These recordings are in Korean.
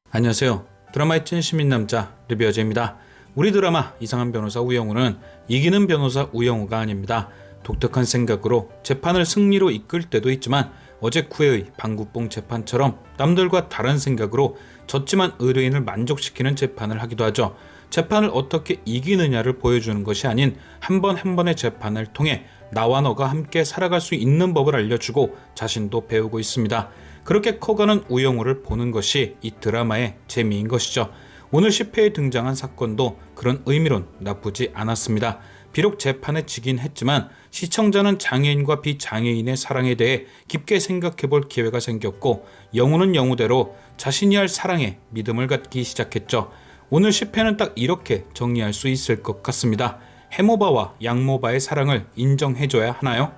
안녕하세요. 드라마의 찐 시민남자 리뷰어제입니다. 우리 드라마 이상한 변호사 우영우는 이기는 변호사 우영우가 아닙니다. 독특한 생각으로 재판을 승리로 이끌 때도 있지만 어제 9회의 방구뽕 재판처럼 남들과 다른 생각으로 졌지만 의뢰인을 만족시키는 재판을 하기도 하죠. 재판을 어떻게 이기느냐를 보여주는 것이 아닌 한 번 한 번의 재판을 통해 나와 너가 함께 살아갈 수 있는 법을 알려주고 자신도 배우고 있습니다. 그렇게 커가는 우영우를 보는 것이 이 드라마의 재미인 것이죠. 오늘 10회에 등장한 사건도 그런 의미론 나쁘지 않았습니다. 비록 재판에 지긴 했지만 시청자는 장애인과 비장애인의 사랑에 대해 깊게 생각해볼 기회가 생겼고 영우는 영우대로 자신이 할 사랑에 믿음을 갖기 시작했죠. 오늘 10회는 딱 이렇게 정리할 수 있을 것 같습니다. 해모바와 양모바의 사랑을 인정해줘야 하나요?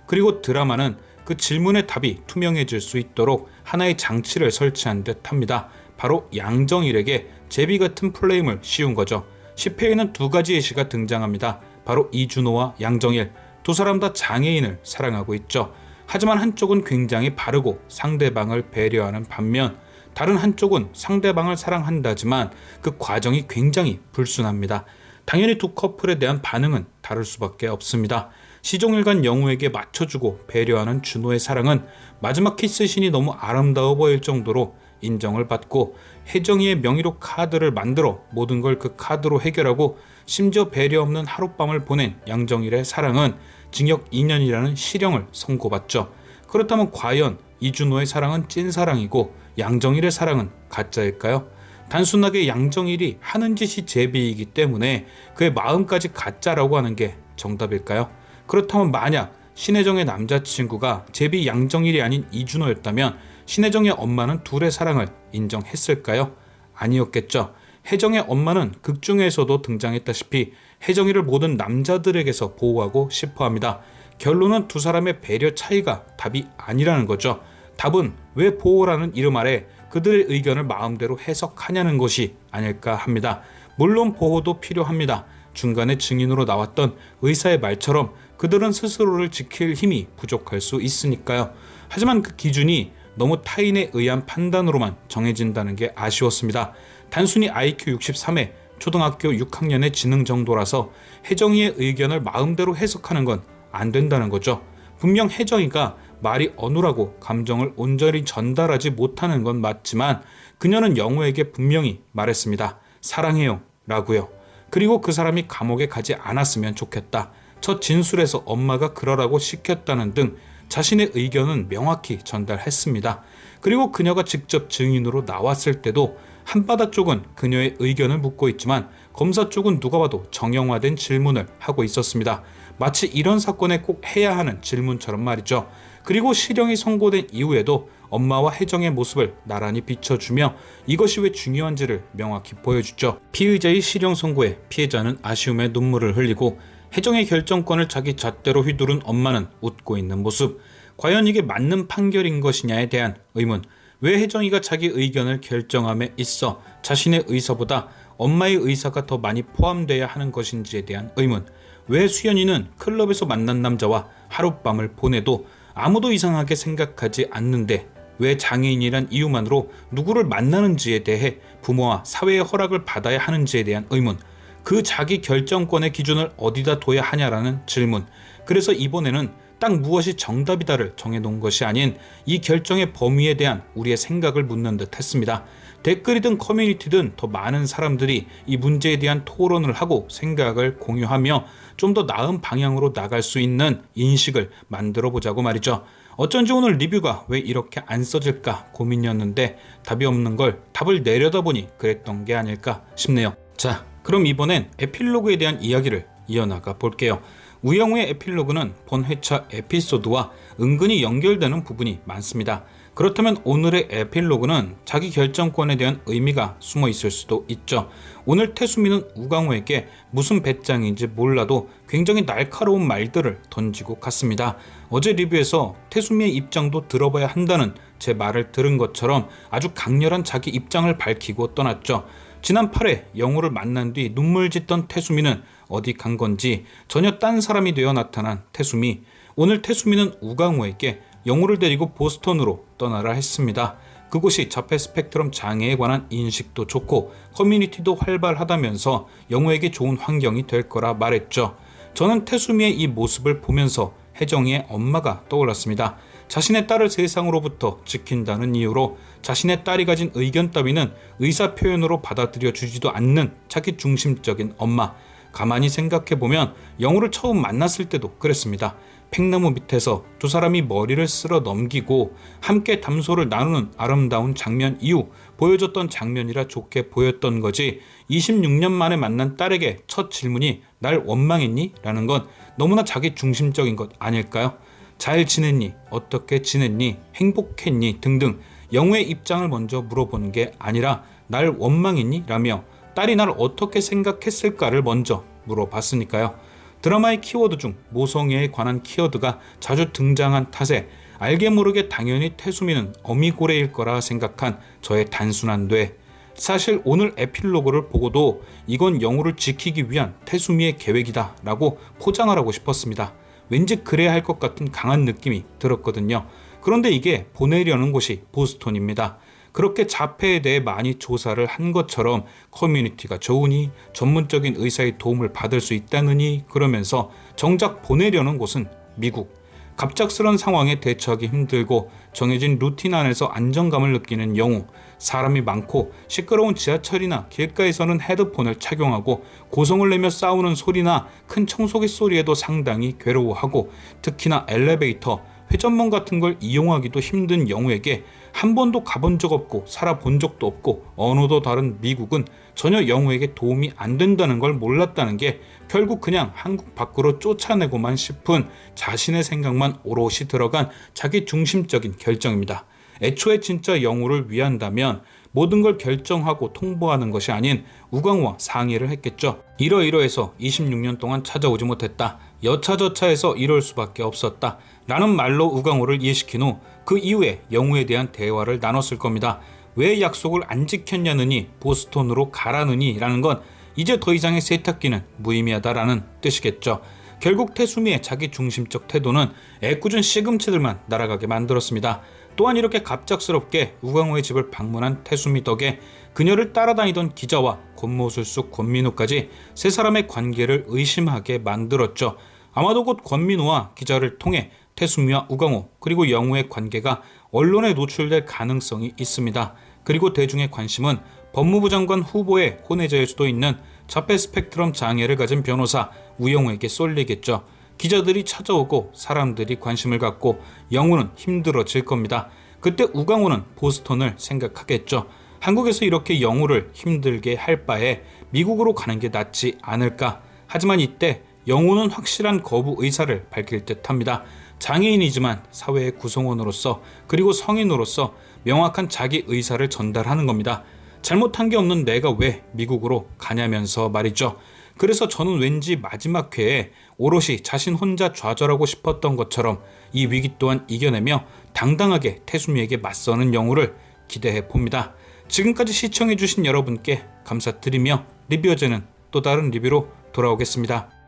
그리고 드라마는 그 질문의 답이 투명해질 수 있도록 하나의 장치를 설치한 듯 합니다. 바로 양정일에게 제비 같은 플레임을 씌운 거죠. 10회에는 두 가지의 시가 등장합니다. 바로 이준호와 양정일, 두 사람 다 장애인을 사랑하고 있죠. 하지만 한쪽은 굉장히 바르고 상대방을 배려하는 반면 다른 한쪽은 상대방을 사랑한다지만 그 과정이 굉장히 불순합니다. 당연히 두 커플에 대한 반응은 다를 수밖에 없습니다. 시종일관 영우에게 맞춰주고 배려하는 준호의 사랑은 마지막 키스신이 너무 아름다워 보일 정도로 인정을 받고 혜정이의 명의로 카드를 만들어 모든 걸 그 카드로 해결하고 심지어 배려 없는 하룻밤을 보낸 양정일의 사랑은 징역 2년이라는 실형을 선고받죠. 그렇다면 과연 이준호의 사랑은 찐사랑이고 양정일의 사랑은 가짜일까요? 단순하게 양정일이 하는 짓이 제비이기 때문에 그의 마음까지 가짜라고 하는 게 정답일까요? 그렇다면 만약 신혜정의 남자친구가 제비 양정일이 아닌 이준호였다면 신혜정의 엄마는 둘의 사랑을 인정했을까요? 아니었겠죠. 혜정의 엄마는 극 중에서도 등장했다시피 혜정이를 모든 남자들에게서 보호하고 싶어합니다. 결론은 두 사람의 배려 차이가 답이 아니라는 거죠. 답은 왜 보호라는 이름 아래 그들의 의견을 마음대로 해석하냐는 것이 아닐까 합니다. 물론 보호도 필요합니다. 중간에 증인으로 나왔던 의사의 말처럼 그들은 스스로를 지킬 힘이 부족할 수 있으니까요. 하지만 그 기준이 너무 타인에 의한 판단으로만 정해진다는 게 아쉬웠습니다. 단순히 IQ 63의 초등학교 6학년의 지능 정도라서 혜정이의 의견을 마음대로 해석하는 건 안 된다는 거죠. 분명 혜정이가 말이 어눌하고 감정을 온전히 전달하지 못하는 건 맞지만 그녀는 영우에게 분명히 말했습니다. 사랑해요 라고요. 그리고 그 사람이 감옥에 가지 않았으면 좋겠다. 첫 진술에서 엄마가 그러라고 시켰다는 등 자신의 의견은 명확히 전달했습니다. 그리고 그녀가 직접 증인으로 나왔을 때도 한바다 쪽은 그녀의 의견을 묻고 있지만 검사 쪽은 누가 봐도 정형화된 질문을 하고 있었습니다. 마치 이런 사건에 꼭 해야 하는 질문처럼 말이죠. 그리고 실형이 선고된 이후에도 엄마와 혜정의 모습을 나란히 비춰주며 이것이 왜 중요한지를 명확히 보여주죠. 피의자의 실형 선고에 피해자는 아쉬움의 눈물을 흘리고 혜정의 결정권을 자기 잣대로 휘두른 엄마는 웃고 있는 모습. 과연 이게 맞는 판결인 것이냐에 대한 의문. 왜 혜정이가 자기 의견을 결정함에 있어 자신의 의사보다 엄마의 의사가 더 많이 포함돼야 하는 것인지에 대한 의문. 왜 수연이는 클럽에서 만난 남자와 하룻밤을 보내도 아무도 이상하게 생각하지 않는데 왜 장애인이란 이유만으로 누구를 만나는지에 대해 부모와 사회의 허락을 받아야 하는지에 대한 의문. 그 자기 결정권의 기준을 어디다 둬야 하냐라는 질문. 그래서 이번에는 딱 무엇이 정답이다를 정해놓은 것이 아닌 이 결정의 범위에 대한 우리의 생각을 묻는 듯 했습니다. 댓글이든 커뮤니티든 더 많은 사람들이 이 문제에 대한 토론을 하고 생각을 공유하며 좀 더 나은 방향으로 나갈 수 있는 인식을 만들어 보자고 말이죠. 어쩐지 오늘 리뷰가 왜 이렇게 안 써질까 고민이었는데 답이 없는 걸 답을 내려다보니 그랬던 게 아닐까 싶네요. 자, 그럼 이번엔 에필로그에 대한 이야기를 이어나가 볼게요. 우영우의 에필로그는 본 회차 에피소드와 은근히 연결되는 부분이 많습니다. 그렇다면 오늘의 에필로그는 자기 결정권에 대한 의미가 숨어 있을 수도 있죠. 오늘 태수미는 우광우에게 무슨 배짱인지 몰라도 굉장히 날카로운 말들을 던지고 갔습니다. 어제 리뷰에서 태수미의 입장도 들어봐야 한다는 제 말을 들은 것처럼 아주 강렬한 자기 입장을 밝히고 떠났죠. 지난 8회 영우를 만난 뒤 눈물 짓던 태수미는 어디 간 건지 전혀 딴 사람이 되어 나타난 태수미. 오늘 태수미는 우광우에게 영우를 데리고 보스턴으로 떠나라 했습니다. 그곳이 자폐 스펙트럼 장애에 관한 인식도 좋고 커뮤니티도 활발하다면서 영우에게 좋은 환경이 될 거라 말했죠. 저는 태수미의 이 모습을 보면서 혜정이의 엄마가 떠올랐습니다. 자신의 딸을 세상으로부터 지킨다는 이유로 자신의 딸이 가진 의견 따위는 의사 표현으로 받아들여 주지도 않는 자기 중심적인 엄마. 가만히 생각해보면 영우를 처음 만났을 때도 그랬습니다. 팽나무 밑에서 두 사람이 머리를 쓸어 넘기고 함께 담소를 나누는 아름다운 장면 이후 보여줬던 장면이라 좋게 보였던 거지, 26년 만에 만난 딸에게 첫 질문이 날 원망했니? 라는 건 너무나 자기 중심적인 것 아닐까요? 잘 지냈니? 어떻게 지냈니? 행복했니? 등등 영우의 입장을 먼저 물어보는 게 아니라 날 원망했니? 라며 딸이 날 어떻게 생각했을까를 먼저 물어봤으니까요. 드라마의 키워드 중 모성애에 관한 키워드가 자주 등장한 탓에 알게 모르게 당연히 태수미는 어미고래일 거라 생각한 저의 단순한 뇌. 사실 오늘 에필로그를 보고도 이건 영우를 지키기 위한 태수미의 계획이다 라고 포장을 하고 싶었습니다. 왠지 그래야 할 것 같은 강한 느낌이 들었거든요. 그런데 이게 보내려는 곳이 보스턴입니다. 그렇게 자폐에 대해 많이 조사를 한 것처럼 커뮤니티가 좋으니, 전문적인 의사의 도움을 받을 수 있다느니, 그러면서 정작 보내려는 곳은 미국. 갑작스런 상황에 대처하기 힘들고 정해진 루틴 안에서 안정감을 느끼는 영우. 사람이 많고 시끄러운 지하철이나 길가에서는 헤드폰을 착용하고 고성을 내며 싸우는 소리나 큰 청소기 소리에도 상당히 괴로워하고, 특히나 엘리베이터, 회전문 같은 걸 이용하기도 힘든 영우에게 한 번도 가본 적 없고 살아본 적도 없고 언어도 다른 미국은 전혀 영우에게 도움이 안 된다는 걸 몰랐다는 게 결국 그냥 한국 밖으로 쫓아내고만 싶은 자신의 생각만 오롯이 들어간 자기 중심적인 결정입니다. 애초에 진짜 영우를 위한다면 모든 걸 결정하고 통보하는 것이 아닌 우광우와 상의를 했겠죠. 이러이러해서 26년 동안 찾아오지 못했다. 여차저차해서 이럴 수밖에 없었다. 라는 말로 우광우를 이해시킨 후 그 이후에 영우에 대한 대화를 나눴을 겁니다. 왜 약속을 안 지켰냐느니, 보스턴으로 가라느니 라는 건 이제 더 이상의 세탁기는 무의미하다라는 뜻이겠죠. 결국 태수미의 자기 중심적 태도는 애꿎은 시금치들만 날아가게 만들었습니다. 또한 이렇게 갑작스럽게 우광우의 집을 방문한 태수미 덕에 그녀를 따라다니던 기자와 권모술수 권민우까지 세 사람의 관계를 의심하게 만들었죠. 아마도 곧 권민우와 기자를 통해 태수미와 우광우 그리고 영우의 관계가 언론에 노출될 가능성이 있습니다. 그리고 대중의 관심은 법무부 장관 후보의 혼외자일 수도 있는 자폐 스펙트럼 장애를 가진 변호사 우영우에게 쏠리겠죠. 기자들이 찾아오고 사람들이 관심을 갖고 영우는 힘들어질 겁니다. 그때 우광우는 보스턴을 생각하겠죠. 한국에서 이렇게 영우를 힘들게 할 바에 미국으로 가는 게 낫지 않을까. 하지만 이때 영우는 확실한 거부 의사를 밝힐 듯합니다. 장애인이지만 사회의 구성원으로서 그리고 성인으로서 명확한 자기 의사를 전달하는 겁니다. 잘못한 게 없는 내가 왜 미국으로 가냐면서 말이죠. 그래서 저는 왠지 마지막 회에 오롯이 자신 혼자 좌절하고 싶었던 것처럼 이 위기 또한 이겨내며 당당하게 태수미에게 맞서는 영우를 기대해 봅니다. 지금까지 시청해주신 여러분께 감사드리며 리뷰어제는 또 다른 리뷰로 돌아오겠습니다.